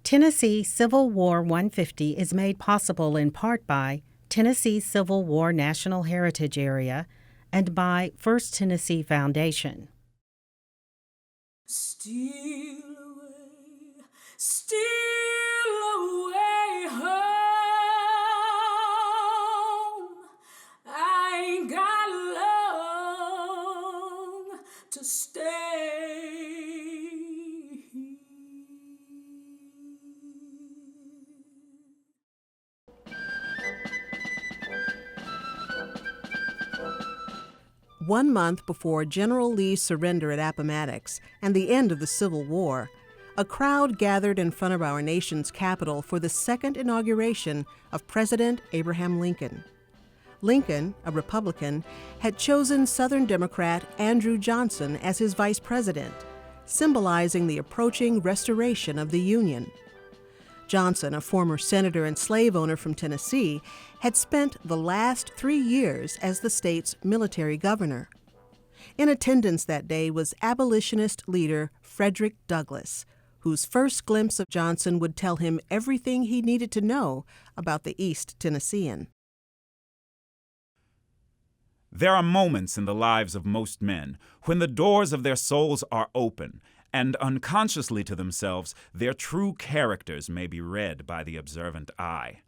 Tennessee Civil War 150 is made possible in part by Tennessee Civil War National Heritage Area and by First Tennessee Foundation. Steal away home. I ain't got long to stay. One month before General Lee's surrender at Appomattox and the end of the Civil War, a crowd gathered in front of our nation's capital for the second inauguration of President Abraham Lincoln. Lincoln, a Republican, had chosen Southern Democrat Andrew Johnson as his vice president, symbolizing the approaching restoration of the Union. Johnson, a former senator and slave owner from Tennessee, had spent the last 3 years as the state's military governor. In attendance that day was abolitionist leader Frederick Douglass, whose first glimpse of Johnson would tell him everything he needed to know about the East Tennessean. There are moments in the lives of most men when the doors of their souls are open, and unconsciously to themselves, their true characters may be read by the observant eye.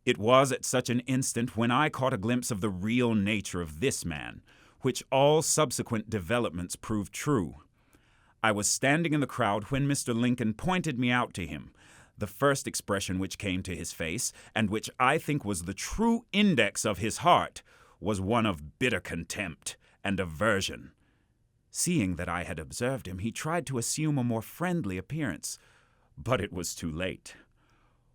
It was at such an instant when I caught a glimpse of the real nature of this man, which all subsequent developments proved true. I was standing in the crowd when Mr. Lincoln pointed me out to him. The first expression which came to his face, and which I think was the true index of his heart, was one of bitter contempt and aversion. Seeing that I had observed him, he tried to assume a more friendly appearance, but it was too late.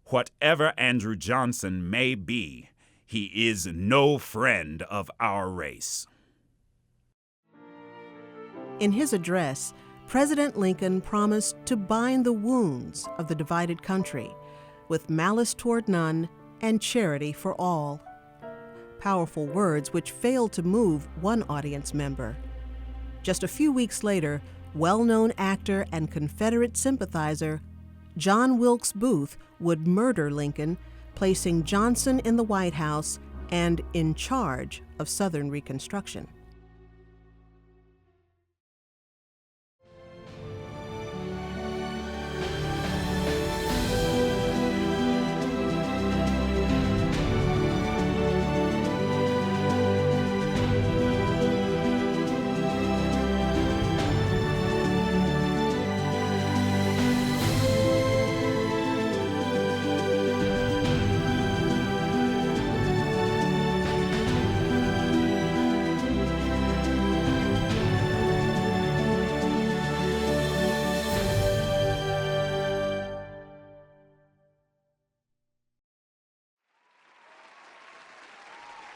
Whatever Andrew Johnson may be, he is no friend of our race. In his address, President Lincoln promised to bind the wounds of the divided country with malice toward none and charity for all. Powerful words which failed to move one audience member. Just a few weeks later, well-known actor and Confederate sympathizer John Wilkes Booth would murder Lincoln, placing Johnson in the White House and in charge of Southern Reconstruction.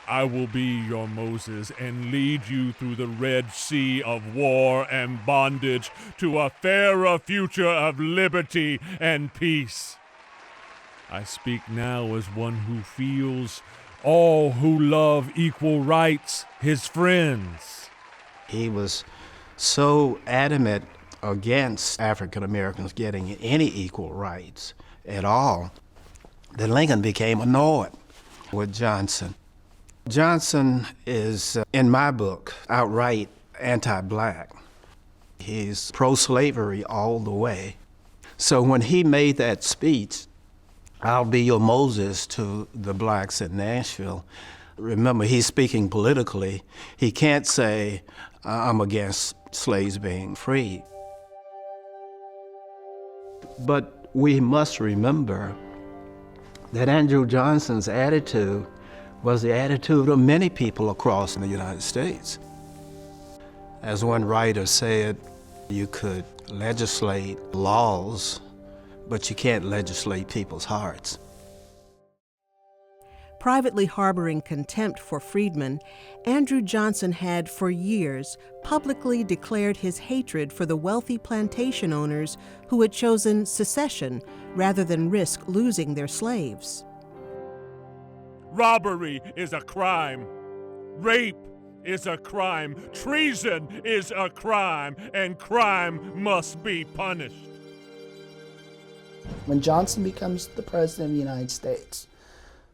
I will be your Moses and lead you through the Red Sea of war and bondage to a fairer future of liberty and peace. I speak now as one who feels all who love equal rights, his friends. He was so adamant against African Americans getting any equal rights at all that Lincoln became annoyed with Johnson. Johnson is, in my book, outright anti-black. He's pro-slavery all the way. So when he made that speech, "I'll be your Moses" to the blacks in Nashville, remember, he's speaking politically. He can't say, "I'm against slaves being free." But we must remember that Andrew Johnson's attitude was the attitude of many people across the United States. As one writer said, you could legislate laws, but you can't legislate people's hearts. Privately harboring contempt for freedmen, Andrew Johnson had for years publicly declared his hatred for the wealthy plantation owners who had chosen secession rather than risk losing their slaves. Robbery is a crime. Rape is a crime. Treason is a crime, and crime must be punished. When Johnson becomes the president of the United States,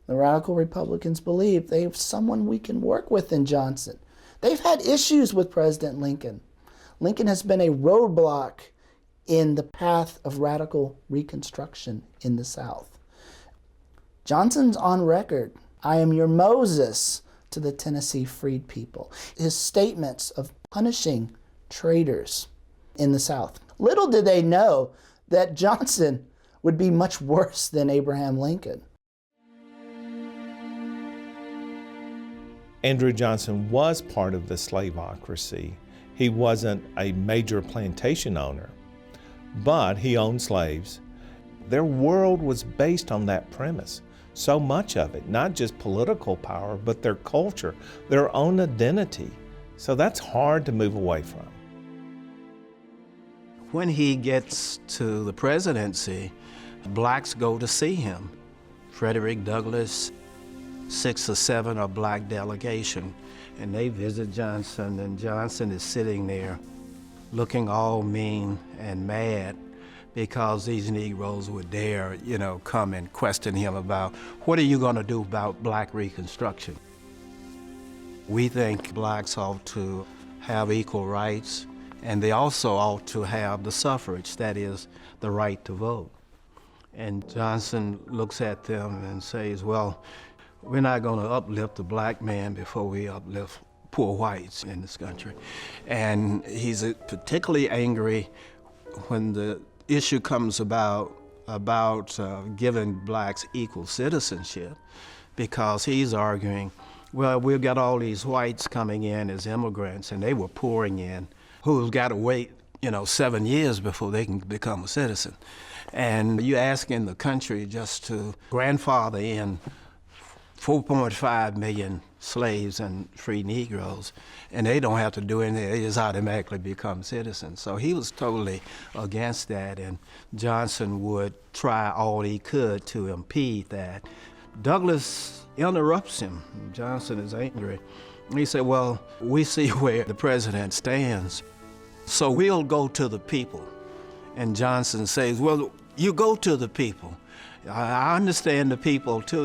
the radical Republicans believe they have someone we can work with in Johnson. They've had issues with President Lincoln. Lincoln has been a roadblock in the path of radical Reconstruction in the South. Johnson's on record, "I am your Moses," to the Tennessee freed people. His statements of punishing traitors in the South. Little did they know that Johnson would be much worse than Abraham Lincoln. Andrew Johnson was part of the slaveocracy. He wasn't a major plantation owner, but he owned slaves. Their world was based on that premise. So much of it, not just political power, but their culture, their own identity. So that's hard to move away from. When he gets to the presidency, blacks go to see him. Frederick Douglass, 6 or 7 are black delegation, and they visit Johnson, and Johnson is sitting there looking all mean and mad because these Negroes would dare, come and question him about, what are you going to do about black Reconstruction? We think blacks ought to have equal rights, and they also ought to have the suffrage, that is, the right to vote. And Johnson looks at them and says, well, we're not going to uplift the black man before we uplift poor whites in this country. And he's particularly angry when the issue comes about giving blacks equal citizenship, because he's arguing, well, we've got all these whites coming in as immigrants, and they were pouring in, who've got to wait 7 years before they can become a citizen. And you're asking the country just to grandfather in 4.5 million slaves and free Negroes, and they don't have to do anything, they just automatically become citizens. So he was totally against that, and Johnson would try all he could to impede that. Douglass interrupts him. Johnson is angry. He said, well, we see where the president stands, so we'll go to the people. And Johnson says, well, you go to the people. I understand the people too,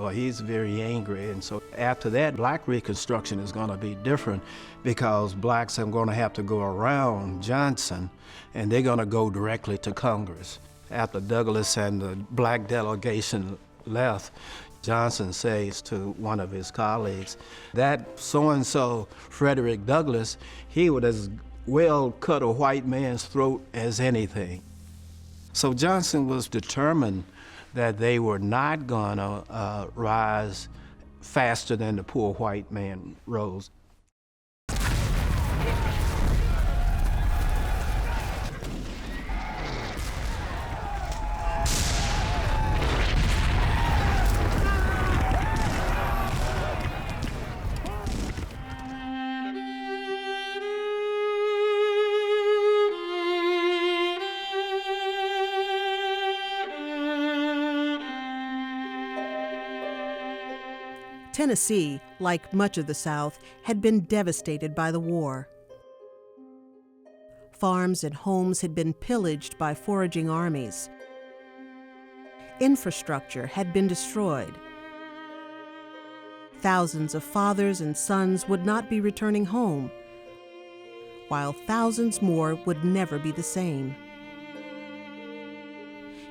he's very angry. And so after that, black Reconstruction is going to be different, because blacks are going to have to go around Johnson, and they're going to go directly to Congress. After Douglass and the black delegation left, Johnson says to one of his colleagues, that so-and-so Frederick Douglass, he would as well cut a white man's throat as anything. So Johnson was determined that they were not gonna rise faster than the poor white man rose. Tennessee, like much of the South, had been devastated by the war. Farms and homes had been pillaged by foraging armies. Infrastructure had been destroyed. Thousands of fathers and sons would not be returning home, while thousands more would never be the same.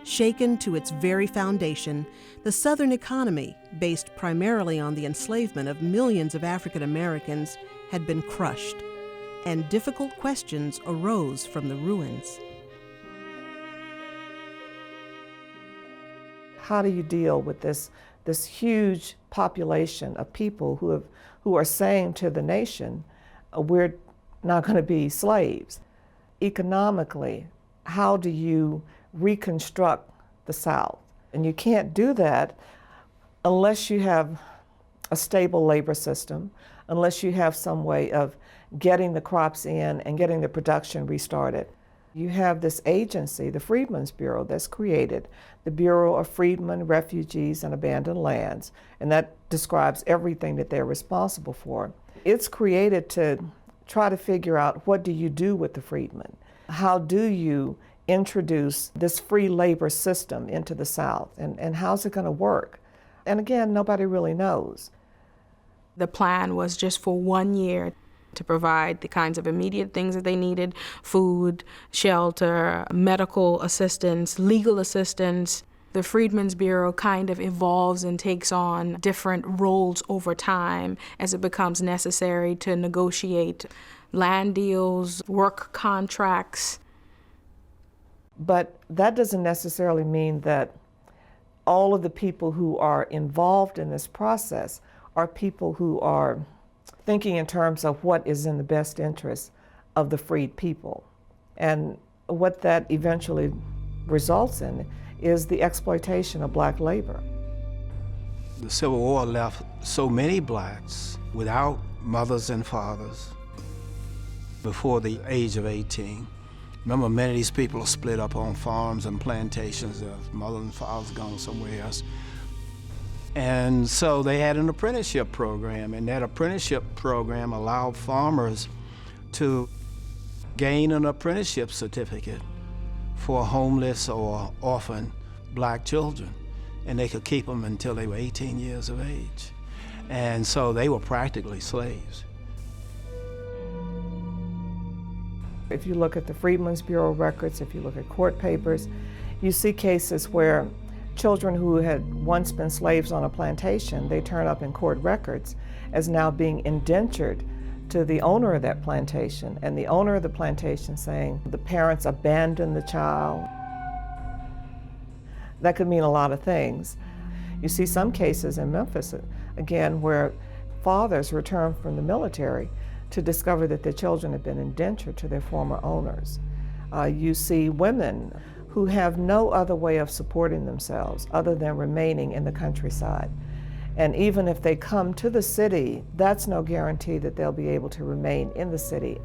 Shaken to its very foundation, the Southern economy, based primarily on the enslavement of millions of African Americans, had been crushed, and difficult questions arose from the ruins. How do you deal with this huge population of people who are saying to the nation, we're not going to be slaves? Economically, how do you reconstruct the South? And you can't do that unless you have a stable labor system, unless you have some way of getting the crops in and getting the production restarted. You have this agency, the Freedmen's Bureau, that's created, the Bureau of Freedmen, Refugees, and Abandoned Lands, and that describes everything that they're responsible for. It's created to try to figure out, what do you do with the freedmen? How do you introduce this free labor system into the South, and how's it going to work? And again, nobody really knows. The plan was just for 1 year to provide the kinds of immediate things that they needed: food, shelter, medical assistance, legal assistance. The Freedmen's Bureau kind of evolves and takes on different roles over time as it becomes necessary to negotiate land deals, work contracts. But that doesn't necessarily mean that all of the people who are involved in this process are people who are thinking in terms of what is in the best interest of the freed people. And what that eventually results in is the exploitation of black labor. The Civil War left so many blacks without mothers and fathers before the age of 18. Remember, many of these people are split up on farms and plantations. Their mothers and fathers gone somewhere else. And so they had an apprenticeship program, and that apprenticeship program allowed farmers to gain an apprenticeship certificate for homeless or orphan black children, and they could keep them until they were 18 years of age. And so they were practically slaves. If you look at the Freedmen's Bureau records, if you look at court papers, you see cases where children who had once been slaves on a plantation, they turn up in court records as now being indentured to the owner of that plantation, and the owner of the plantation saying the parents abandoned the child. That could mean a lot of things. You see some cases in Memphis, again, where fathers return from the military to discover that their children have been indentured to their former owners. You see women who have no other way of supporting themselves other than remaining in the countryside. And even if they come to the city, that's no guarantee that they'll be able to remain in the city.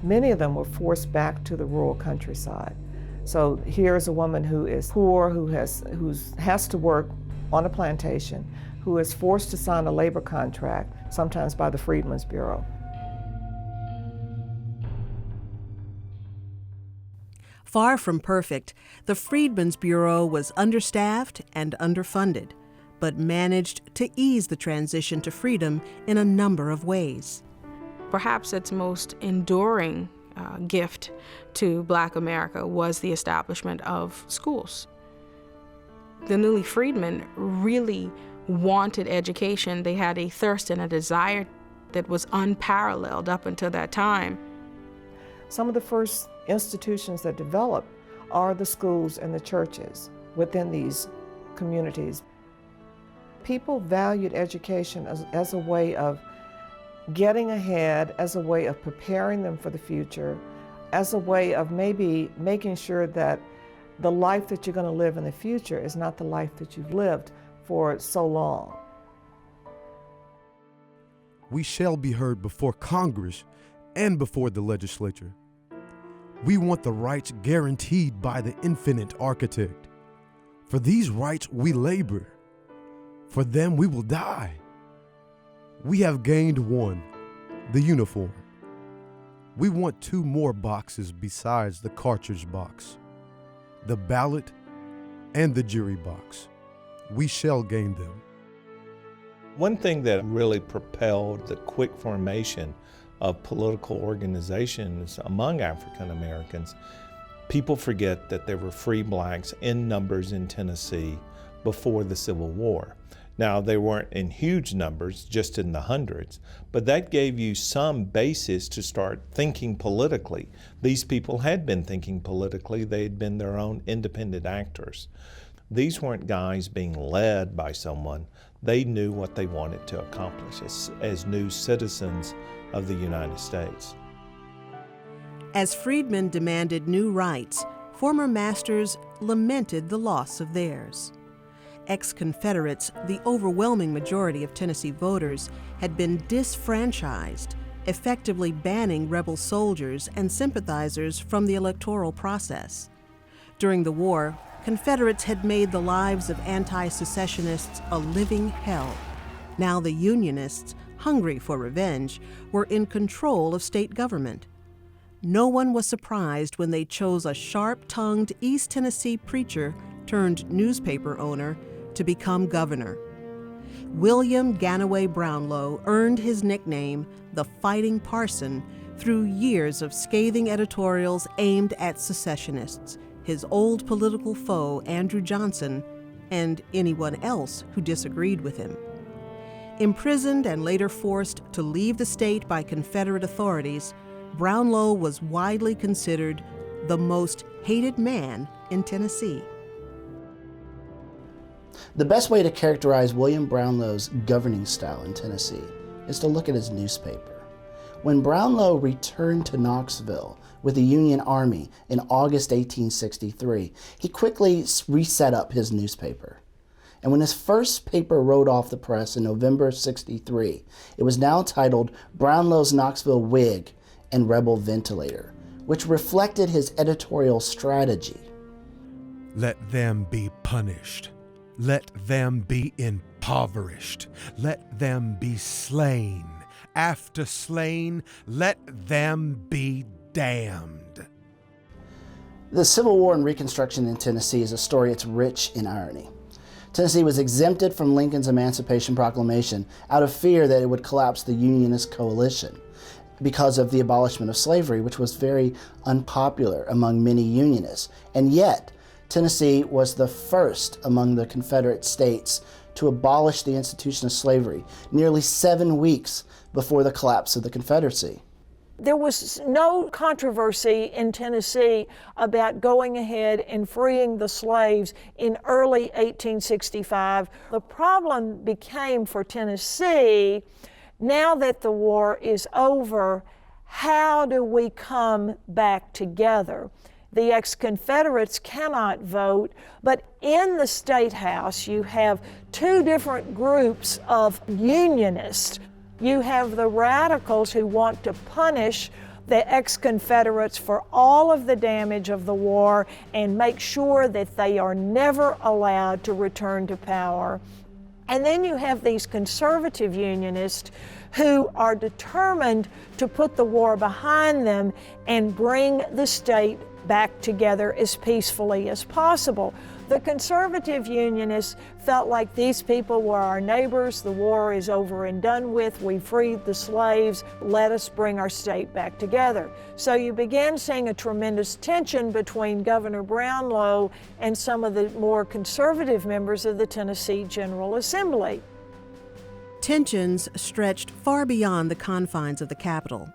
Many of them were forced back to the rural countryside. So here's a woman who is poor, who has to work on a plantation, who is forced to sign a labor contract, sometimes by the Freedmen's Bureau. Far from perfect, the Freedmen's Bureau was understaffed and underfunded, but managed to ease the transition to freedom in a number of ways. Perhaps its most enduring gift to Black America was the establishment of schools. The newly freedmen really wanted education. They had a thirst and a desire that was unparalleled up until that time. Some of the first institutions that develop are the schools and the churches within these communities. People valued education as a way of getting ahead, as a way of preparing them for the future, as a way of maybe making sure that the life that you're going to live in the future is not the life that you've lived for so long. We shall be heard before Congress and before the legislature. We want the rights guaranteed by the infinite architect. For these rights we labor. For them we will die. We have gained one, the uniform. We want 2 more boxes besides the cartridge box, the ballot and the jury box. We shall gain them. One thing that really propelled the quick formation of political organizations among African Americans, people forget that there were free blacks in numbers in Tennessee before the Civil War. Now, they weren't in huge numbers, just in the hundreds, but that gave you some basis to start thinking politically. These people had been thinking politically. They had been their own independent actors. These weren't guys being led by someone. They knew what they wanted to accomplish as new citizens of the United States. As freedmen demanded new rights, former masters lamented the loss of theirs. Ex-Confederates, the overwhelming majority of Tennessee voters, had been disfranchised, effectively banning rebel soldiers and sympathizers from the electoral process. During the war, Confederates had made the lives of anti-secessionists a living hell. Now the Unionists, hungry for revenge, were in control of state government. no one was surprised when they chose a sharp-tongued East Tennessee preacher turned newspaper owner to become governor. William Ganaway Brownlow earned his nickname, the Fighting Parson, through years of scathing editorials aimed at secessionists, his old political foe, Andrew Johnson, and anyone else who disagreed with him. Imprisoned and later forced to leave the state by Confederate authorities, Brownlow was widely considered the most hated man in Tennessee. The best way to characterize William Brownlow's governing style in Tennessee is to look at his newspaper. When Brownlow returned to Knoxville with the Union Army in August 1863, he quickly reset up his newspaper. And when his first paper rode off the press in November '63, it was now titled Brownlow's Knoxville Whig and Rebel Ventilator, which reflected his editorial strategy. Let them be punished. Let them be impoverished. Let them be slain. After slain, let them be damned. The Civil War and Reconstruction in Tennessee is a story that's rich in irony. Tennessee was exempted from Lincoln's Emancipation Proclamation out of fear that it would collapse the Unionist coalition because of the abolishment of slavery, which was very unpopular among many Unionists. And yet, Tennessee was the first among the Confederate states to abolish the institution of slavery, nearly 7 weeks before the collapse of the Confederacy. There was no controversy in Tennessee about going ahead and freeing the slaves in early 1865. The problem became for Tennessee, now that the war is over, how do we come back together? The ex-Confederates cannot vote, but in the State House you have two different groups of Unionists. You have the radicals who want to punish the ex-Confederates for all of the damage of the war and make sure that they are never allowed to return to power. And then you have these conservative Unionists who are determined to put the war behind them and bring the state back together as peacefully as possible. The conservative Unionists felt like these people were our neighbors, the war is over and done with, we freed the slaves, let us bring our state back together. So you began seeing a tremendous tension between Governor Brownlow and some of the more conservative members of the Tennessee General Assembly. Tensions stretched far beyond the confines of the capital.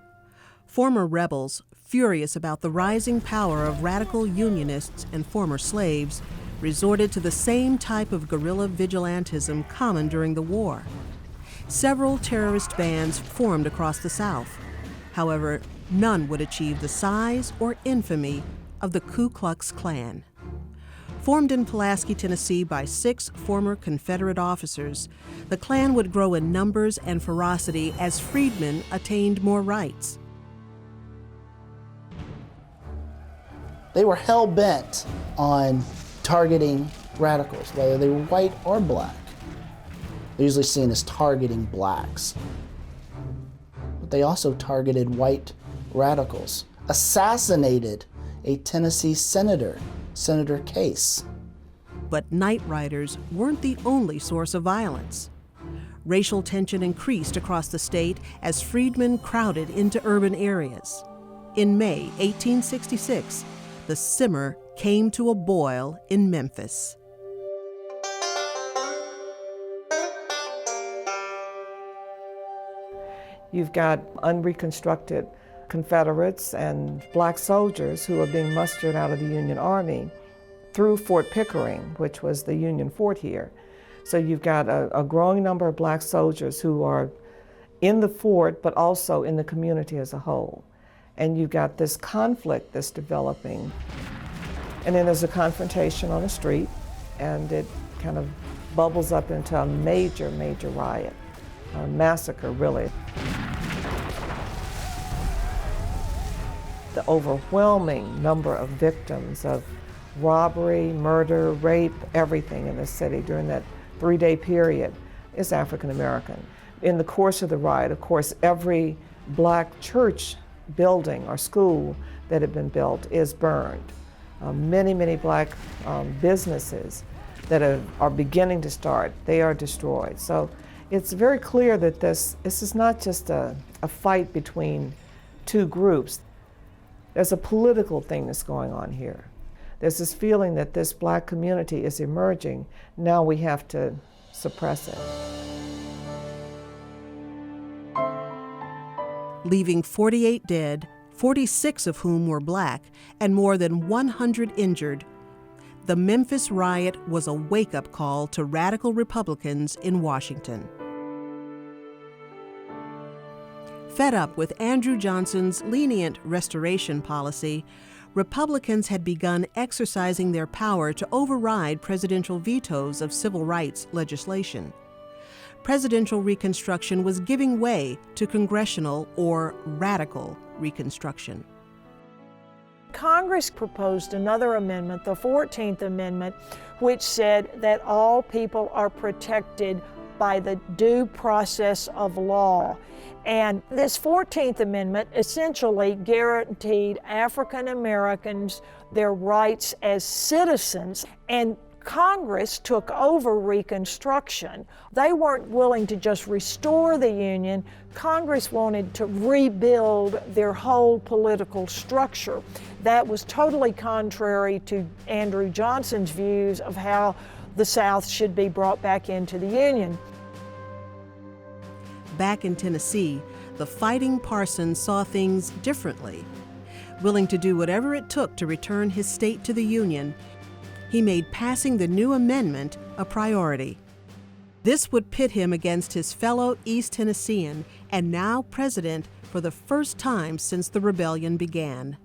Former rebels, furious about the rising power of radical Unionists and former slaves, resorted to the same type of guerrilla vigilantism common during the war. Several terrorist bands formed across the South. However, none would achieve the size or infamy of the Ku Klux Klan. Formed in Pulaski, Tennessee by 6 former Confederate officers, the Klan would grow in numbers and ferocity as freedmen attained more rights. They were hell-bent on targeting radicals, whether they were white or black. They're usually seen as targeting blacks. But they also targeted white radicals, assassinated a Tennessee senator, Senator Case. But night riders weren't the only source of violence. Racial tension increased across the state as freedmen crowded into urban areas. In May 1866, the simmer came to a boil in Memphis. You've got unreconstructed Confederates and black soldiers who are being mustered out of the Union Army through Fort Pickering, which was the Union fort here. So you've got a growing number of black soldiers who are in the fort, but also in the community as a whole. And you've got this conflict that's developing. And then there's a confrontation on the street, and it kind of bubbles up into a major, major riot, a massacre, really. The overwhelming number of victims of robbery, murder, rape, everything in the city during that 3-day period is African American. In the course of the riot, of course, every black church building or school that had been built is burned. Many black businesses that are beginning to start, they are destroyed. So it's very clear that this is not just a fight between two groups. There's a political thing that's going on here. There's this feeling that this black community is emerging. Now we have to suppress it. Leaving 48 dead, 46 of whom were black, and more than 100 injured, the Memphis riot was a wake-up call to radical Republicans in Washington. Fed up with Andrew Johnson's lenient restoration policy, Republicans had begun exercising their power to override presidential vetoes of civil rights legislation. Presidential Reconstruction was giving way to congressional or radical Reconstruction. Congress proposed another amendment, the 14th Amendment, which said that all people are protected by the due process of law. And this 14th Amendment essentially guaranteed African Americans their rights as citizens, and Congress took over Reconstruction. They weren't willing to just restore the Union. Congress wanted to rebuild their whole political structure. That was totally contrary to Andrew Johnson's views of how the South should be brought back into the Union. Back in Tennessee, the Fighting Parsons saw things differently. Willing to do whatever it took to return his state to the Union, he made passing the new amendment a priority. This would pit him against his fellow East Tennessean and now president for the first time since the rebellion began.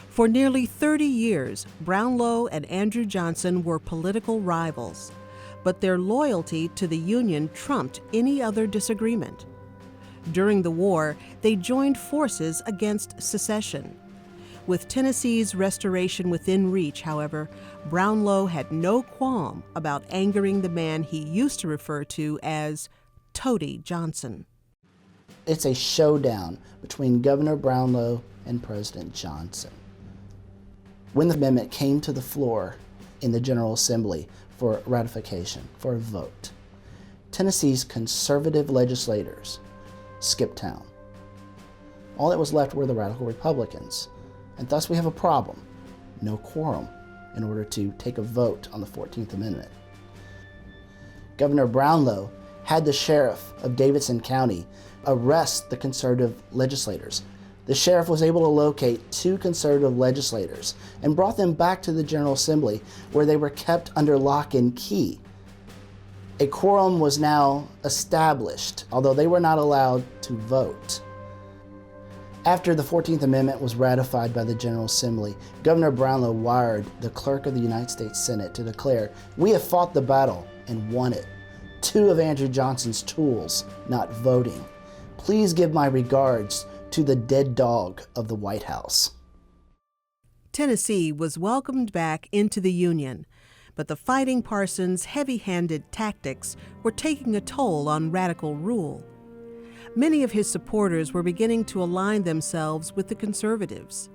For nearly 30 years, Brownlow and Andrew Johnson were political rivals, but their loyalty to the Union trumped any other disagreement. During the war, they joined forces against secession. With Tennessee's restoration within reach, however, Brownlow had no qualm about angering the man he used to refer to as Toady Johnson. It's a showdown between Governor Brownlow and President Johnson. When the amendment came to the floor in the General Assembly for ratification, for a vote, Tennessee's conservative legislators skipped town. All that was left were the radical Republicans, and thus we have a problem: no quorum in order to take a vote on the 14th Amendment. Governor Brownlow had the sheriff of Davidson County arrest the conservative legislators. The sheriff was able to locate 2 conservative legislators and brought them back to the General Assembly, where they were kept under lock and key. A quorum was now established, although they were not allowed to vote. After the 14th Amendment was ratified by the General Assembly, Governor Brownlow wired the clerk of the United States Senate to declare, "We have fought the battle and won it. 2 of Andrew Johnson's tools not voting. Please give my regards to the dead dog of the White House." Tennessee was welcomed back into the Union, but the Fighting Parsons' heavy-handed tactics were taking a toll on radical rule. Many of his supporters were beginning to align themselves with the conservatives.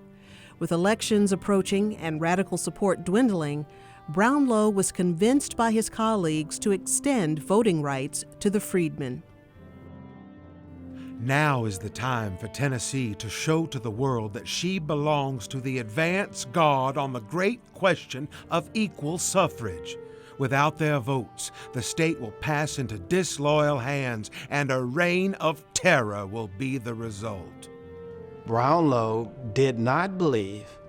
With elections approaching and radical support dwindling, Brownlow was convinced by his colleagues to extend voting rights to the freedmen. Now is the time for Tennessee to show to the world that she belongs to the advance guard on the great question of equal suffrage. Without their votes, the state will pass into disloyal hands, and a reign of terror will be the result. Brownlow did not believe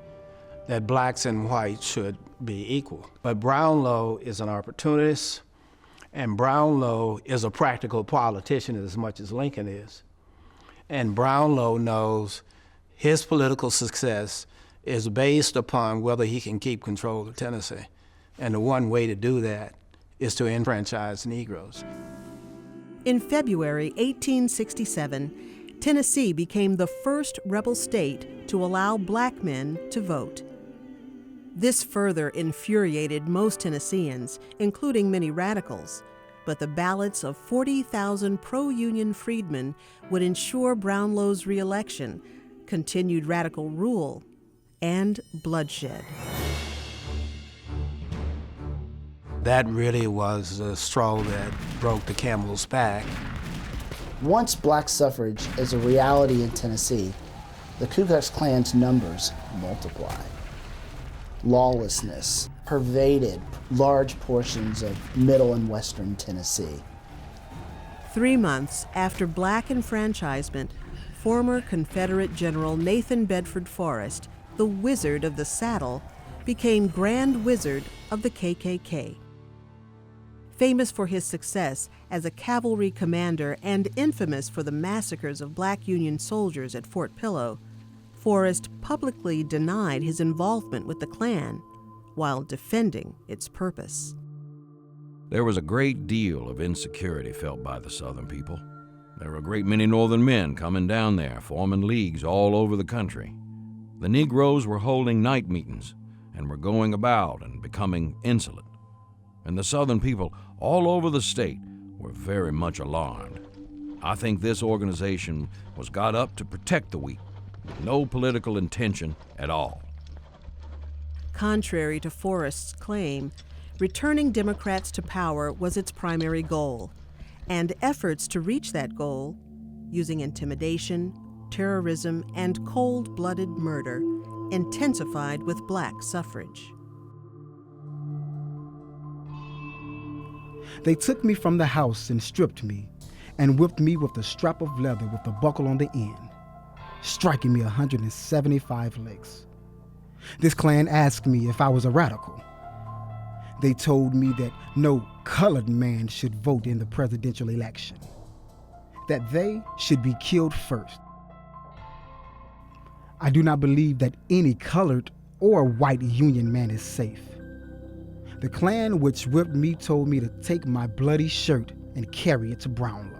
that blacks and whites should be equal. But Brownlow is an opportunist, and Brownlow is a practical politician as much as Lincoln is. And Brownlow knows his political success is based upon whether he can keep control of Tennessee. And the one way to do that is to enfranchise Negroes. In February 1867, Tennessee became the first rebel state to allow black men to vote. This further infuriated most Tennesseans, including many radicals, but the ballots of 40,000 pro-Union freedmen would ensure Brownlow's re-election, continued radical rule, and bloodshed. That really was the straw that broke the camel's back. Once black suffrage is a reality in Tennessee, the Ku Klux Klan's numbers multiplied. Lawlessness pervaded large portions of middle and western Tennessee. 3 months after black enfranchisement, former Confederate General Nathan Bedford Forrest, the Wizard of the Saddle, became Grand Wizard of the KKK. Famous for his success as a cavalry commander and infamous for the massacres of black Union soldiers at Fort Pillow, Forrest publicly denied his involvement with the Klan while defending its purpose. There was a great deal of insecurity felt by the Southern people. There were a great many Northern men coming down there, forming leagues all over the country. The Negroes were holding night meetings and were going about and becoming insolent. And the Southern people all over the state were very much alarmed. I think this organization was got up to protect the weak, with no political intention at all. Contrary to Forrest's claim, returning Democrats to power was its primary goal, and efforts to reach that goal, using intimidation, terrorism, and cold-blooded murder, intensified with black suffrage. They took me from the house and stripped me and whipped me with a strap of leather with a buckle on the end, striking me 175 licks. This Klan asked me if I was a radical. They told me that no colored man should vote in the presidential election, that they should be killed first. I do not believe that any colored or white Union man is safe. The Klan which whipped me told me to take my bloody shirt and carry it to Brownlow.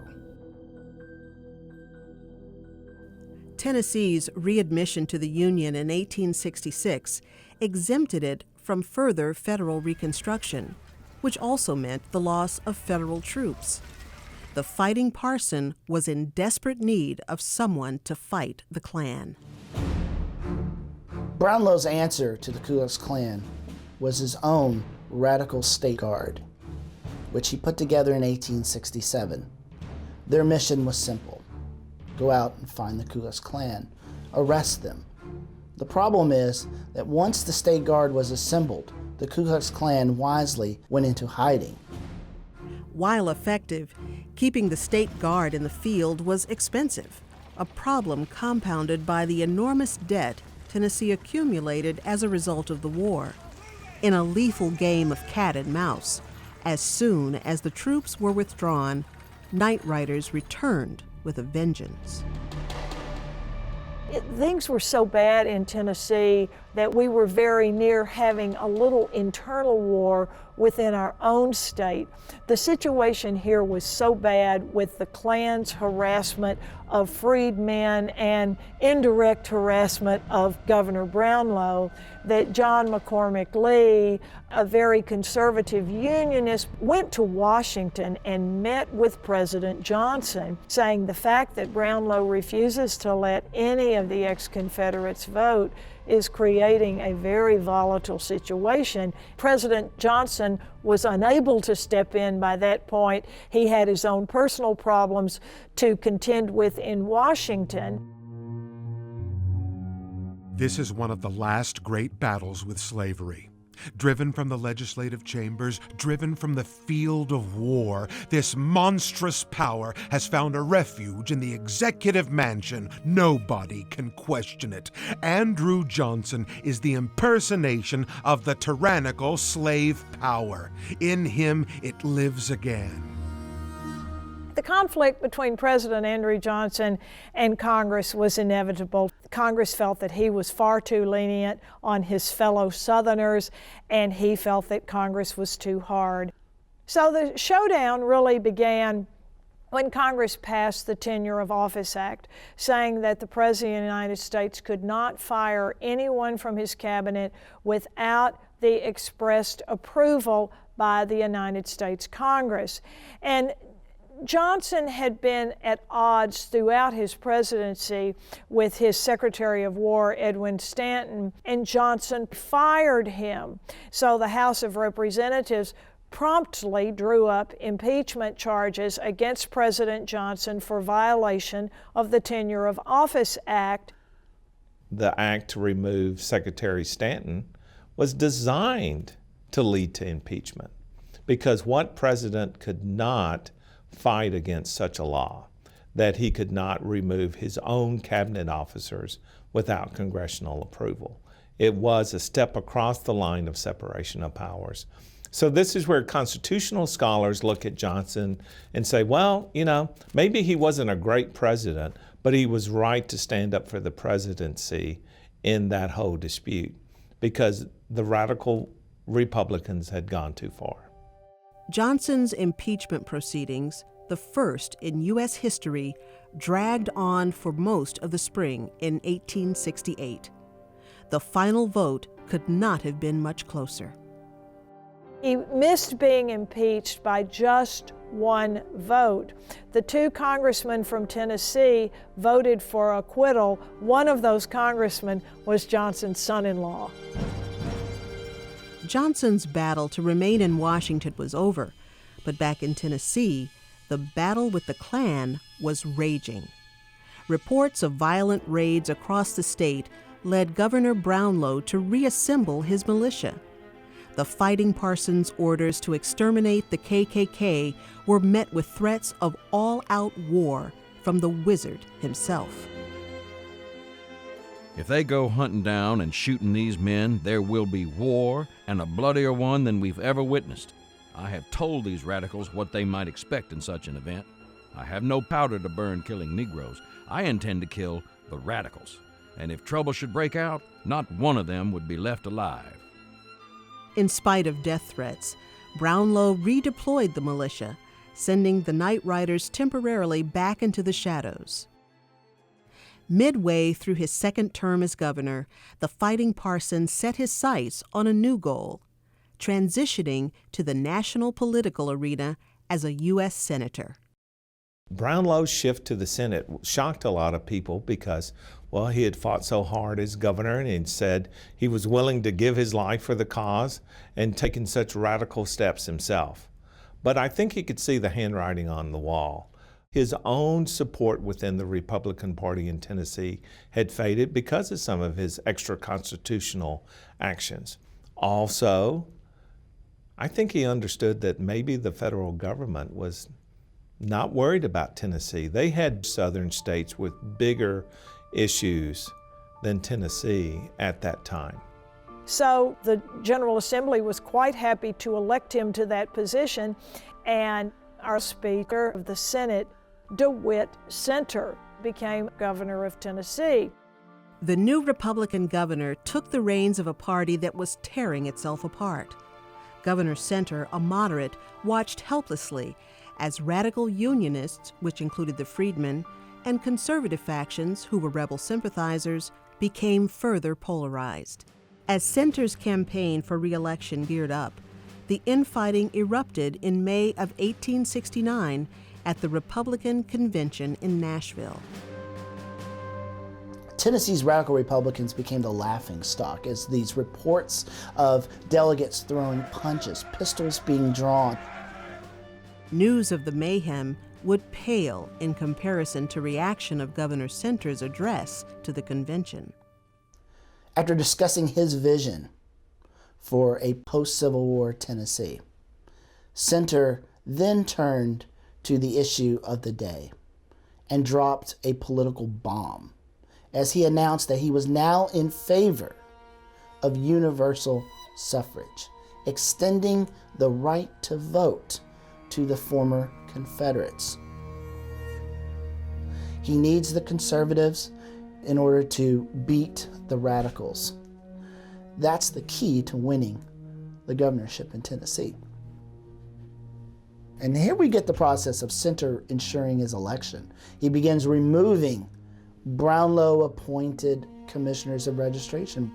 Tennessee's readmission to the Union in 1866 exempted it from further federal Reconstruction, which also meant the loss of federal troops. The fighting parson was in desperate need of someone to fight the Klan. Brownlow's answer to the Ku Klux Klan was his own Radical State Guard, which he put together in 1867. Their mission was simple: go out and find the Ku Klux Klan, arrest them. The problem is that once the State Guard was assembled, the Ku Klux Klan wisely went into hiding. While effective, keeping the State Guard in the field was expensive, a problem compounded by the enormous debt Tennessee accumulated as a result of the war. In a lethal game of cat and mouse, as soon as the troops were withdrawn, night riders returned with a vengeance. Things were so bad in Tennessee that we were very near having a little internal war within our own state. The situation here was so bad with the Klan's harassment of freedmen and indirect harassment of Governor Brownlow that John McCormick Lee, a very conservative unionist, went to Washington and met with President Johnson, saying the fact that Brownlow refuses to let any of the ex-Confederates vote is creating a very volatile situation. President Johnson was unable to step in by that point. He had his own personal problems to contend with in Washington. This is one of the last great battles with slavery. Driven from the legislative chambers, driven from the field of war, this monstrous power has found a refuge in the executive mansion. Nobody can question it. Andrew Johnson is the impersonation of the tyrannical slave power. In him, it lives again. The conflict between President Andrew Johnson and Congress was inevitable. Congress felt that he was far too lenient on his fellow Southerners, and he felt that Congress was too hard. So the showdown really began when Congress passed the Tenure of Office Act, saying that the President of the United States could not fire anyone from his cabinet without the expressed approval by the United States Congress. And Johnson had been at odds throughout his presidency with his Secretary of War, Edwin Stanton, and Johnson fired him. So the House of Representatives promptly drew up impeachment charges against President Johnson for violation of the Tenure of Office Act. The act to remove Secretary Stanton was designed to lead to impeachment, because what president could not fight against such a law that he could not remove his own cabinet officers without congressional approval? It was a step across the line of separation of powers. So this is where constitutional scholars look at Johnson and say, well, maybe he wasn't a great president, but he was right to stand up for the presidency in that whole dispute, because the radical Republicans had gone too far. Johnson's impeachment proceedings, the first in U.S. history, dragged on for most of the spring in 1868. The final vote could not have been much closer. He missed being impeached by just one vote. The two congressmen from Tennessee voted for acquittal. One of those congressmen was Johnson's son-in-law. Johnson's battle to remain in Washington was over, but back in Tennessee, the battle with the Klan was raging. Reports of violent raids across the state led Governor Brownlow to reassemble his militia. The Fighting Parsons' orders to exterminate the KKK were met with threats of all-out war from the wizard himself. If they go hunting down and shooting these men, there will be war, and a bloodier one than we've ever witnessed. I have told these radicals what they might expect in such an event. I have no powder to burn killing Negroes. I intend to kill the radicals. And if trouble should break out, not one of them would be left alive. In spite of death threats, Brownlow redeployed the militia, sending the Night Riders temporarily back into the shadows. Midway through his second term as governor, the Fighting Parsons set his sights on a new goal: transitioning to the national political arena as a U.S. Senator. Brownlow's shift to the Senate shocked a lot of people because, well, he had fought so hard as governor and he'd said he was willing to give his life for the cause and taken such radical steps himself. But I think he could see the handwriting on the wall. His own support within the Republican Party in Tennessee had faded because of some of his extra-constitutional actions. Also, I think he understood that maybe the federal government was not worried about Tennessee. They had southern states with bigger issues than Tennessee at that time. So the General Assembly was quite happy to elect him to that position, and our Speaker of the Senate, DeWitt Center, became governor of Tennessee. The new Republican governor took the reins of a party that was tearing itself apart. Governor Center, a moderate, watched helplessly as radical Unionists, which included the Freedmen, and conservative factions, who were rebel sympathizers, became further polarized. As Center's campaign for re-election geared up, the infighting erupted in May of 1869 at the Republican Convention in Nashville. Tennessee's radical Republicans became the laughingstock as these reports of delegates throwing punches, pistols being drawn. News of the mayhem would pale in comparison to reaction of Governor Center's address to the convention. After discussing his vision for a post-Civil War Tennessee, Center then turned to the issue of the day and dropped a political bomb as he announced that he was now in favor of universal suffrage, extending the right to vote to the former Confederates. He needs the conservatives in order to beat the radicals. That's the key to winning the governorship in Tennessee. And here we get the process of Center ensuring his election. He begins removing Brownlow-appointed commissioners of registration.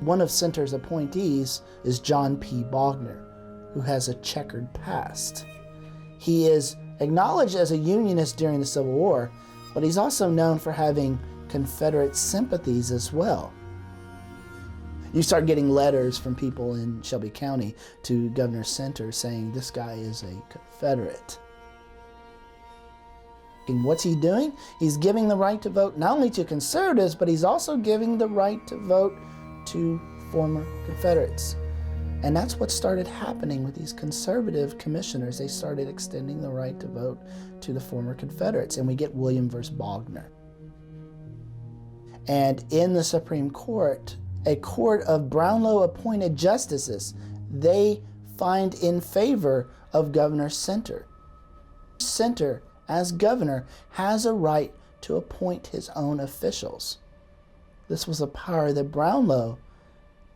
One of Center's appointees is John P. Bogner, who has a checkered past. He is Acknowledged as a Unionist during the Civil War, but he's also known for having Confederate sympathies as well. You start getting letters from people in Shelby County to Governor Center saying this guy is a Confederate. And what's he doing? He's giving the right to vote not only to conservatives, but he's also giving the right to vote to former Confederates. And that's what started happening with these conservative commissioners. They started extending the right to vote to the former Confederates, and we get William versus Bogner. And in the Supreme Court, a court of Brownlow appointed justices, they find in favor of Governor Center. Center, as governor, has a right to appoint his own officials. This was a power that Brownlow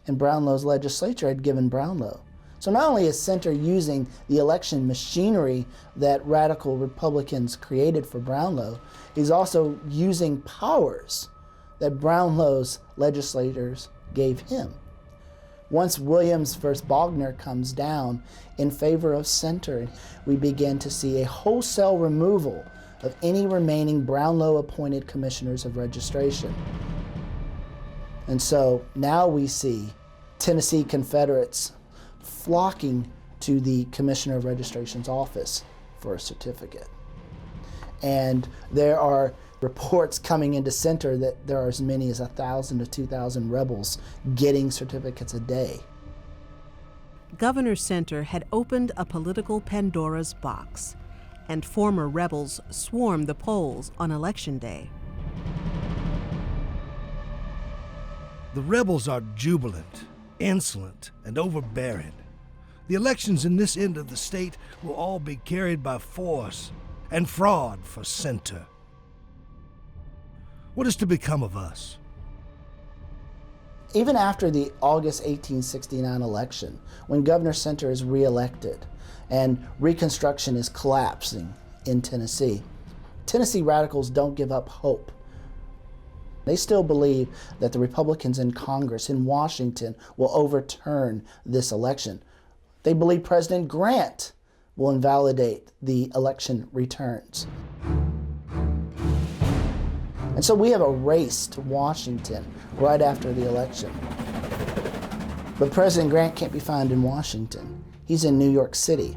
and Brownlow's legislature had given Brownlow. So not only is Center using the election machinery that radical Republicans created for Brownlow, he's also using powers that Brownlow's legislators gave him. Once Williams versus Bogner comes down in favor of Center, we begin to see a wholesale removal of any remaining Brownlow-appointed commissioners of registration. And so now we see Tennessee Confederates flocking to the Commissioner of Registration's office for a certificate. And there are reports coming into Center that there are as many as 1,000 to 2,000 rebels getting certificates a day. Governor Center had opened a political Pandora's box, and former rebels swarmed the polls on Election Day. The rebels are jubilant, insolent, and overbearing. The elections in this end of the state will all be carried by force and fraud for Center. What is to become of us? Even after the August 1869 election, when Governor Center is reelected and Reconstruction is collapsing in Tennessee, Tennessee radicals don't give up hope. They still believe that the Republicans in Congress in Washington will overturn this election. They believe President Grant will invalidate the election returns. And so we have a race to Washington right after the election. But President Grant can't be found in Washington. He's in New York City.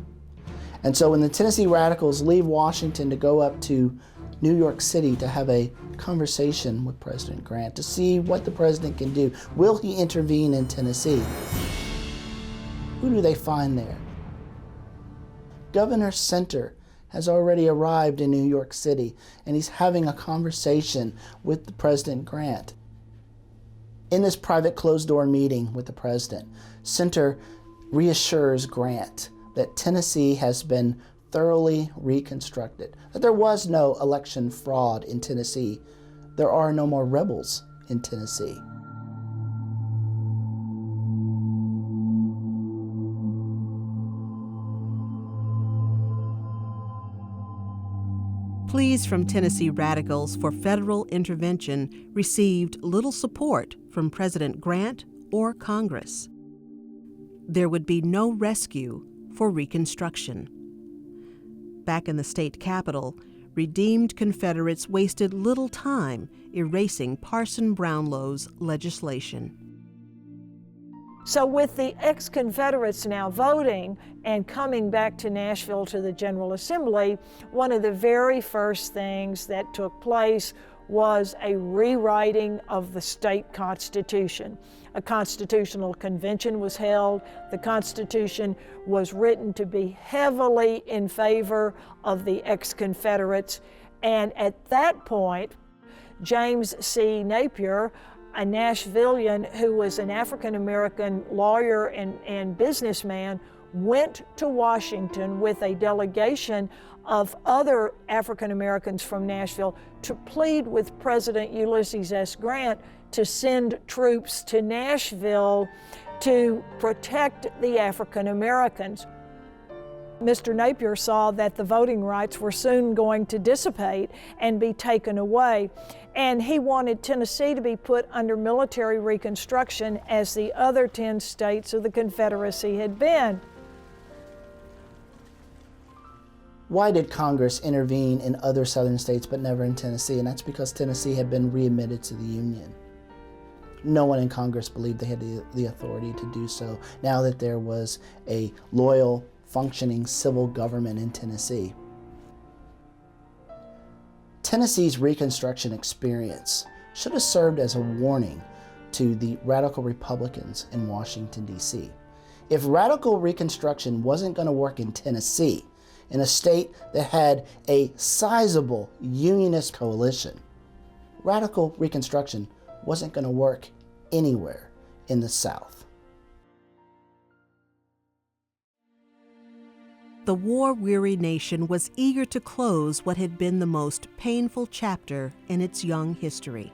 And so when the Tennessee radicals leave Washington to go up to New York City to have a conversation with President Grant to see what the president can do, will he intervene in Tennessee? Who do they find there? Governor Center has already arrived in New York City, and he's having a conversation with the President Grant. In this private closed-door meeting with the president, Center reassures Grant that Tennessee has been thoroughly reconstructed, that there was no election fraud in Tennessee. There are no more rebels in Tennessee. Pleas from Tennessee radicals for federal intervention received little support from President Grant or Congress. There would be no rescue for Reconstruction. Back in the state capitol, redeemed Confederates wasted little time erasing Parson Brownlow's legislation. So with the ex-Confederates now voting and coming back to Nashville to the General Assembly, one of the very first things that took place was a rewriting of the state constitution. A constitutional convention was held. The Constitution was written to be heavily in favor of the ex-Confederates. And at that point, James C. Napier, a Nashvilleian who was an African-American lawyer and businessman, went to Washington with a delegation of other African-Americans from Nashville to plead with President Ulysses S. Grant to send troops to Nashville to protect the African-Americans. Mr. Napier saw that the voting rights were soon going to dissipate and be taken away, and he wanted Tennessee to be put under military reconstruction as the other 10 states of the Confederacy had been. Why did Congress intervene in other southern states but never in Tennessee? And that's because Tennessee had been readmitted to the Union. No one in Congress believed they had the authority to do so now that there was a loyal, functioning civil government in Tennessee. Tennessee's Reconstruction experience should have served as a warning to the radical Republicans in Washington, D.C. If radical Reconstruction wasn't going to work in Tennessee, in a state that had a sizable unionist coalition, radical Reconstruction wasn't going to work anywhere in the South. The war-weary nation was eager to close what had been the most painful chapter in its young history.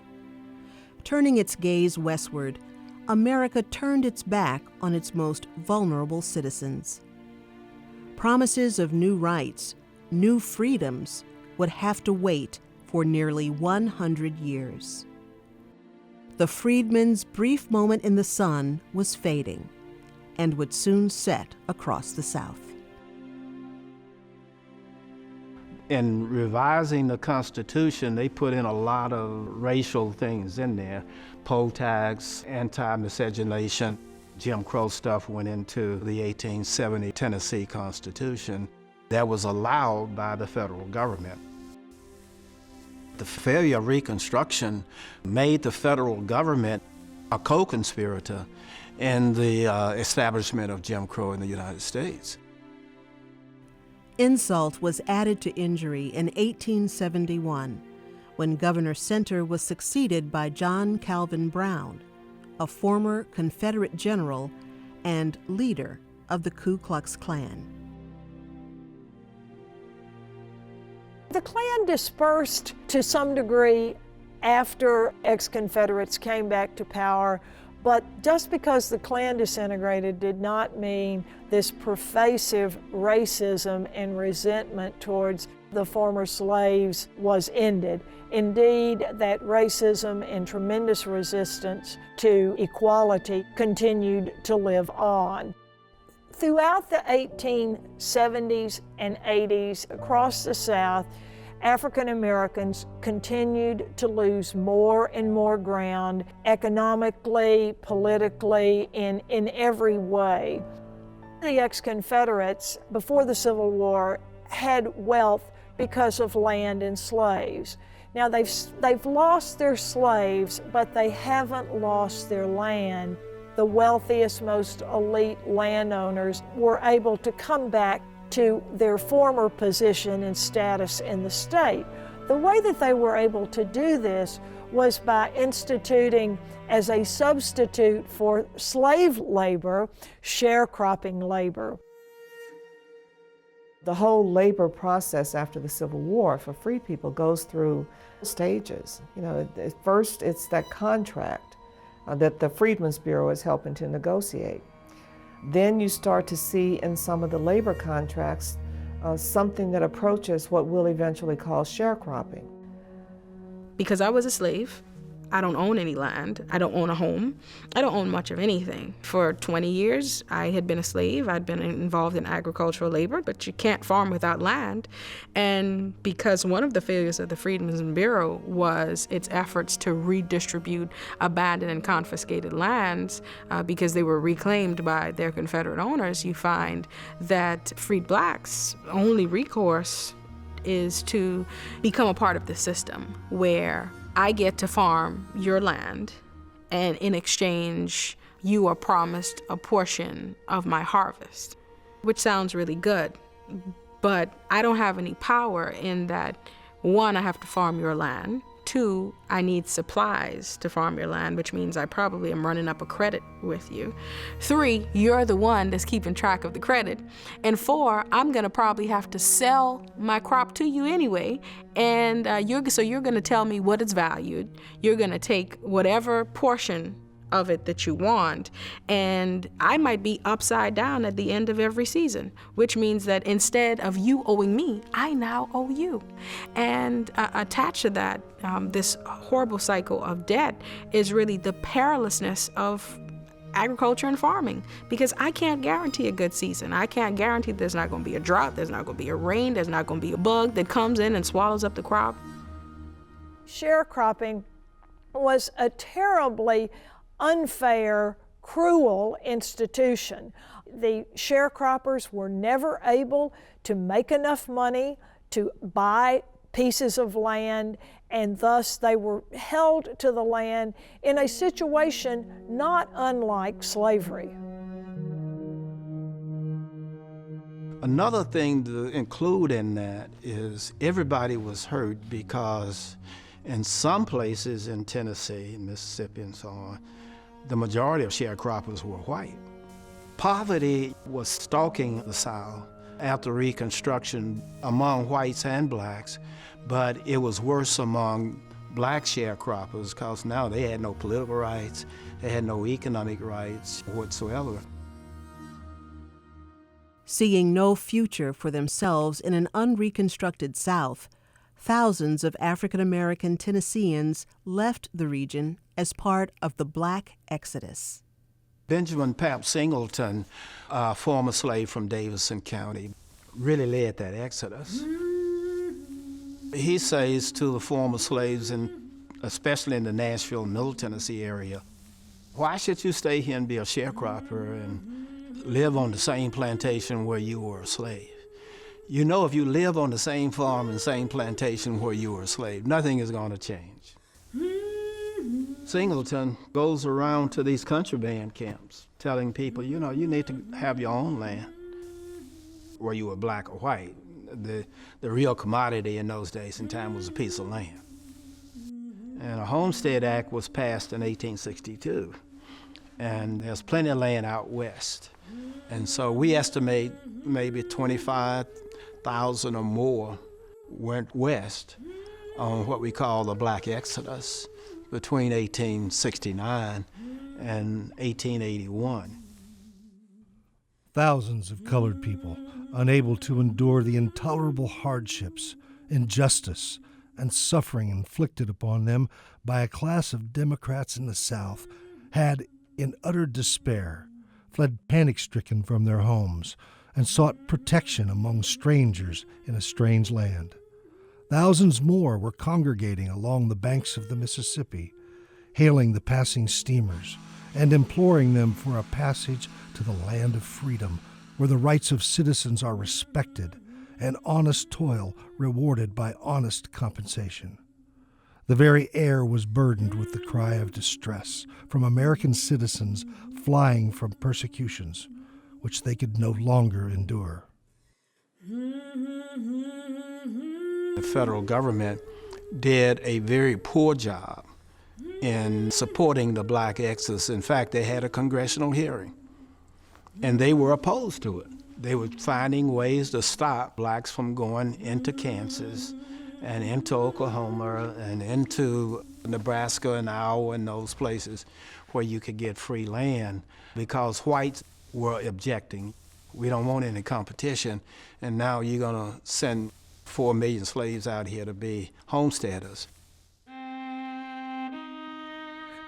Turning its gaze westward, America turned its back on its most vulnerable citizens. Promises of new rights, new freedoms, would have to wait for nearly 100 years. The freedmen's brief moment in the sun was fading and would soon set across the South. In revising the Constitution, they put in a lot of racial things in there. Poll tax, anti-miscegenation, Jim Crow stuff went into the 1870 Tennessee Constitution that was allowed by the federal government. The failure of Reconstruction made the federal government a co-conspirator in the establishment of Jim Crow in the United States. Insult was added to injury in 1871 when Governor Center was succeeded by John Calvin Brown, a former Confederate general and leader of the Ku Klux Klan. The Klan dispersed to some degree after ex-Confederates came back to power, but just because the Klan disintegrated did not mean this pervasive racism and resentment towards the former slaves was ended. Indeed, that racism and tremendous resistance to equality continued to live on. Throughout the 1870s and 80s, across the South, African Americans continued to lose more and more ground economically, politically, in every way. The ex-Confederates, before the Civil War, had wealth because of land and slaves. Now they've lost their slaves, but they haven't lost their land. The wealthiest, most elite landowners were able to come back to their former position and status in the state. The way that they were able to do this was by instituting, as a substitute for slave labor, sharecropping labor. The whole labor process after the Civil War for free people goes through stages. You know, at first it's that contract that the Freedmen's Bureau is helping to negotiate. Then you start to see in some of the labor contracts something that approaches what we'll eventually call sharecropping. Because I was a slave, I don't own any land. I don't own a home. I don't own much of anything. For 20 years, I had been a slave. I'd been involved in agricultural labor, but you can't farm without land. And because one of the failures of the Freedmen's Bureau was its efforts to redistribute abandoned and confiscated lands because they were reclaimed by their Confederate owners, you find that freed blacks' only recourse is to become a part of the system where I get to farm your land, and in exchange, you are promised a portion of my harvest, which sounds really good, but I don't have any power in that. One, I have to farm your land. Two, I need supplies to farm your land, which means I probably am running up a credit with you. Three, you're the one that's keeping track of the credit. And four, I'm gonna probably have to sell my crop to you anyway, and you're gonna tell me what it's valued. You're gonna take whatever portion of it that you want, and I might be upside down at the end of every season, which means that instead of you owing me, I now owe you. And attached to that, this horrible cycle of debt is really the perilousness of agriculture and farming, because I can't guarantee a good season. I can't guarantee there's not going to be a drought, there's not going to be a rain, there's not going to be a bug that comes in and swallows up the crop. Sharecropping was a terribly unfair, cruel institution. The sharecroppers were never able to make enough money to buy pieces of land, and thus they were held to the land in a situation not unlike slavery. Another thing to include in that is everybody was hurt because in some places in Tennessee, Mississippi, and so on, the majority of sharecroppers were white. Poverty was stalking the South after Reconstruction among whites and blacks, but it was worse among black sharecroppers because now they had no political rights, they had no economic rights whatsoever. Seeing no future for themselves in an unreconstructed South, thousands of African American Tennesseans left the region as part of the Black Exodus. Benjamin Pap Singleton, a former slave from Davidson County, really led that exodus. He says to the former slaves, especially in the Nashville, Middle Tennessee area, why should you stay here and be a sharecropper and live on the same plantation where you were a slave? You know, if you live on the same farm and same plantation where you were a slave, nothing is going to change. Singleton goes around to these country band camps telling people, you know, you need to have your own land, whether you were black or white. The real commodity in those days and time was a piece of land. And a Homestead Act was passed in 1862, and there's plenty of land out west. And so we estimate maybe 25,000 or more went west on what we call the Black Exodus between 1869 and 1881. Thousands of colored people, unable to endure the intolerable hardships, injustice, and suffering inflicted upon them by a class of Democrats in the South, had, in utter despair, fled panic-stricken from their homes and sought protection among strangers in a strange land. Thousands more were congregating along the banks of the Mississippi, hailing the passing steamers and imploring them for a passage to the land of freedom, where the rights of citizens are respected and honest toil rewarded by honest compensation. The very air was burdened with the cry of distress from American citizens flying from persecutions which they could no longer endure. The federal government did a very poor job in supporting the Black Exodus. In fact, they had a congressional hearing, and they were opposed to it. They were finding ways to stop blacks from going into Kansas and into Oklahoma and into Nebraska and Iowa and those places where you could get free land, because whites were objecting. We don't want any competition, and now you're going to send 4 million slaves out here to be homesteaders.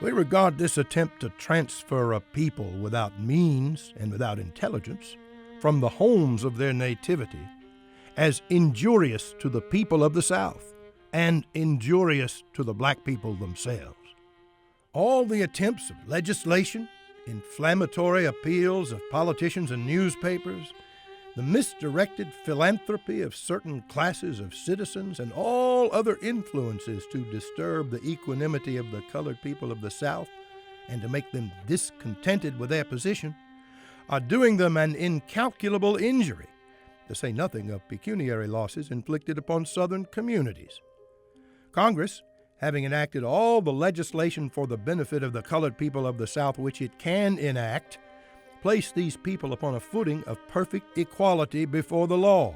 We regard this attempt to transfer a people without means and without intelligence from the homes of their nativity as injurious to the people of the South and injurious to the black people themselves. All the attempts of legislation, inflammatory appeals of politicians and newspapers, the misdirected philanthropy of certain classes of citizens, and all other influences to disturb the equanimity of the colored people of the South and to make them discontented with their position, are doing them an incalculable injury, to say nothing of pecuniary losses inflicted upon Southern communities. Congress, having enacted all the legislation for the benefit of the colored people of the South which it can enact, place these people upon a footing of perfect equality before the law.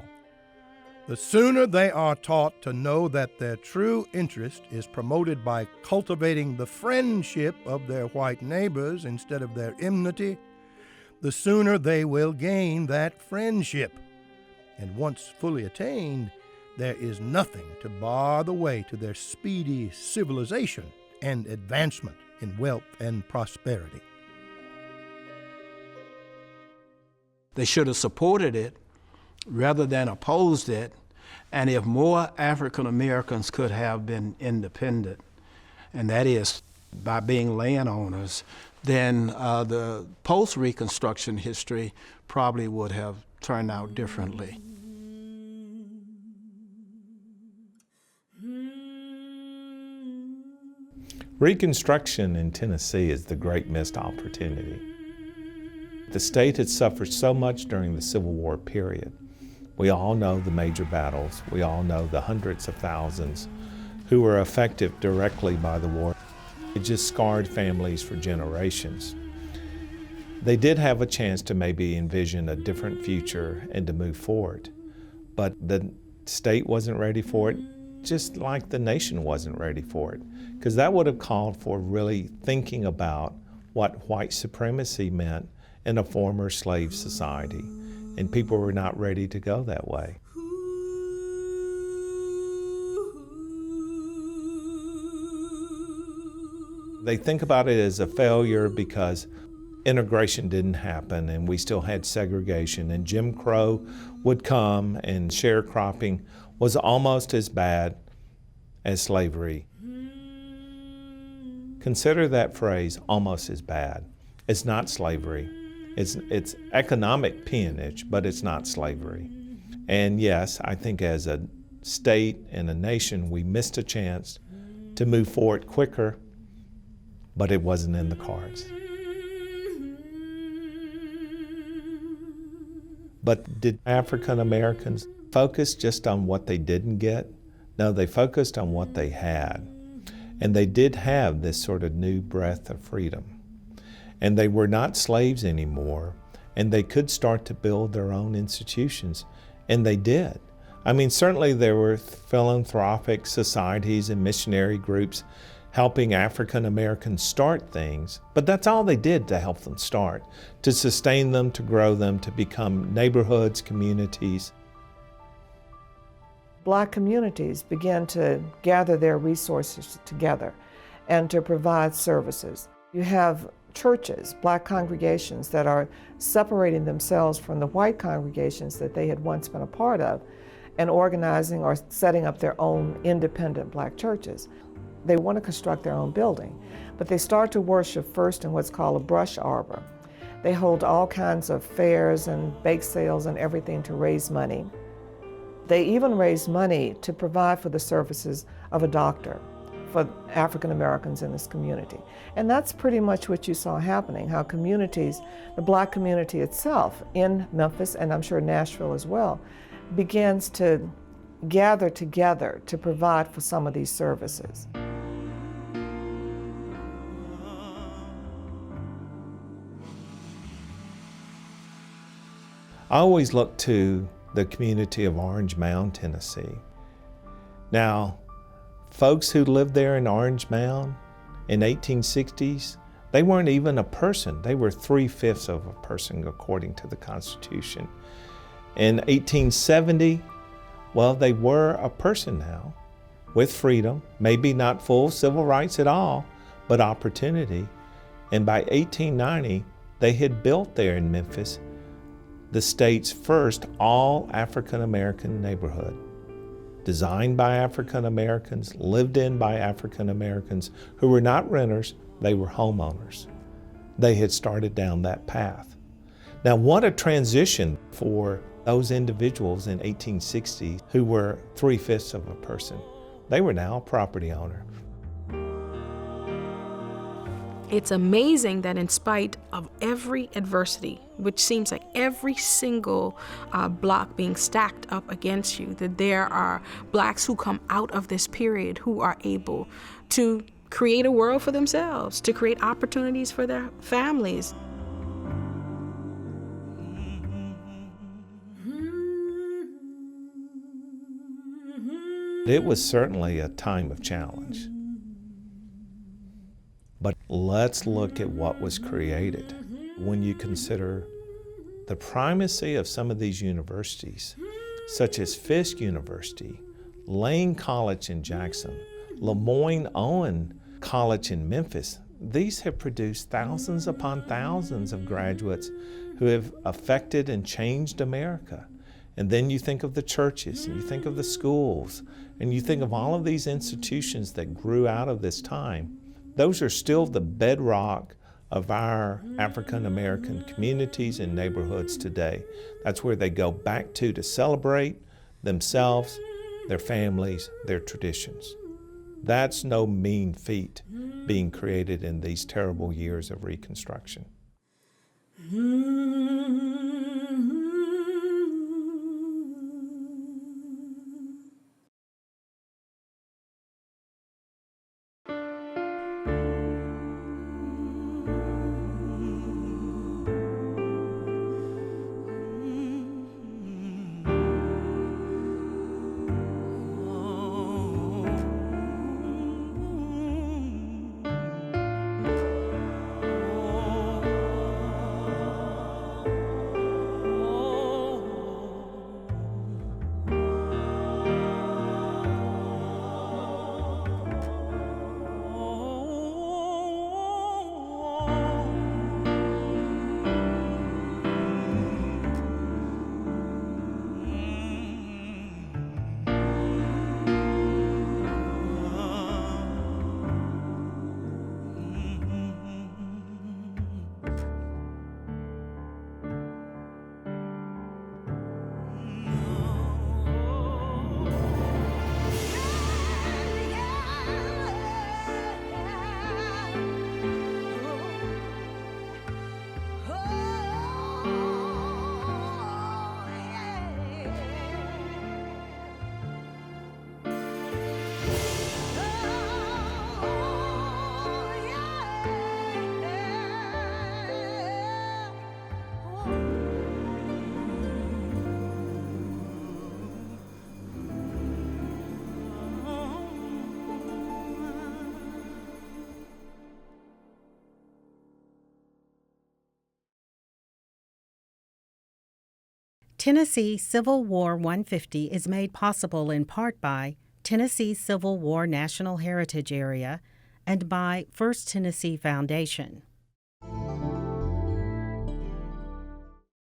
The sooner they are taught to know that their true interest is promoted by cultivating the friendship of their white neighbors instead of their enmity, the sooner they will gain that friendship. And once fully attained, there is nothing to bar the way to their speedy civilization and advancement in wealth and prosperity. They should have supported it rather than opposed it. And if more African Americans could have been independent, and that is by being landowners, then the post-Reconstruction history probably would have turned out differently. Reconstruction in Tennessee is the great missed opportunity. The state had suffered so much during the Civil War period. We all know the major battles. We all know the hundreds of thousands who were affected directly by the war. It just scarred families for generations. They did have a chance to maybe envision a different future and to move forward, but the state wasn't ready for it, just like the nation wasn't ready for it, because that would have called for really thinking about what white supremacy meant in a former slave society, and people were not ready to go that way. They think about it as a failure because integration didn't happen and we still had segregation, and Jim Crow would come and sharecropping was almost as bad as slavery. Consider that phrase, almost as bad. It's not slavery. It's economic peonage, but it's not slavery. And yes, I think as a state and a nation, we missed a chance to move forward quicker, but it wasn't in the cards. But did African Americans focus just on what they didn't get? No, they focused on what they had. And they did have this sort of new breath of freedom. And they were not slaves anymore, and they could start to build their own institutions, and they did. I mean, certainly there were philanthropic societies and missionary groups helping African Americans start things, but that's all they did to help them start, to sustain them, to grow them, to become neighborhoods, communities. Black communities began to gather their resources together and to provide services. You have churches, black congregations that are separating themselves from the white congregations that they had once been a part of and organizing or setting up their own independent black churches. They want to construct their own building, but they start to worship first in what's called a brush arbor. They hold all kinds of fairs and bake sales and everything to raise money. They even raise money to provide for the services of a doctor for African Americans in this community. And that's pretty much what you saw happening, how communities, the black community itself in Memphis, and I'm sure Nashville as well, begins to gather together to provide for some of these services. I always look to the community of Orange Mound, Tennessee. Now, folks who lived there in Orange Mound in 1860s, they weren't even a person. They were 3/5 of a person according to the Constitution. In 1870, well, they were a person now with freedom, maybe not full civil rights at all, but opportunity. And by 1890, they had built there in Memphis the state's first all African American neighborhood, designed by African Americans, lived in by African Americans who were not renters, they were homeowners. They had started down that path. Now, what a transition for those individuals in 1860 who were 3/5 of a person. They were now a property owner. It's amazing that in spite of every adversity, which seems like every single block being stacked up against you, that there are blacks who come out of this period who are able to create a world for themselves, to create opportunities for their families. It was certainly a time of challenge. But let's look at what was created. When you consider the primacy of some of these universities, such as Fisk University, Lane College in Jackson, Lemoyne-Owen College in Memphis, these have produced thousands upon thousands of graduates who have affected and changed America. And then you think of the churches, and you think of the schools, and you think of all of these institutions that grew out of this time. Those are still the bedrock of our African American communities and neighborhoods today. That's where they go back to celebrate themselves, their families, their traditions. That's no mean feat being created in these terrible years of Reconstruction. Tennessee Civil War 150 is made possible in part by Tennessee Civil War National Heritage Area and by First Tennessee Foundation.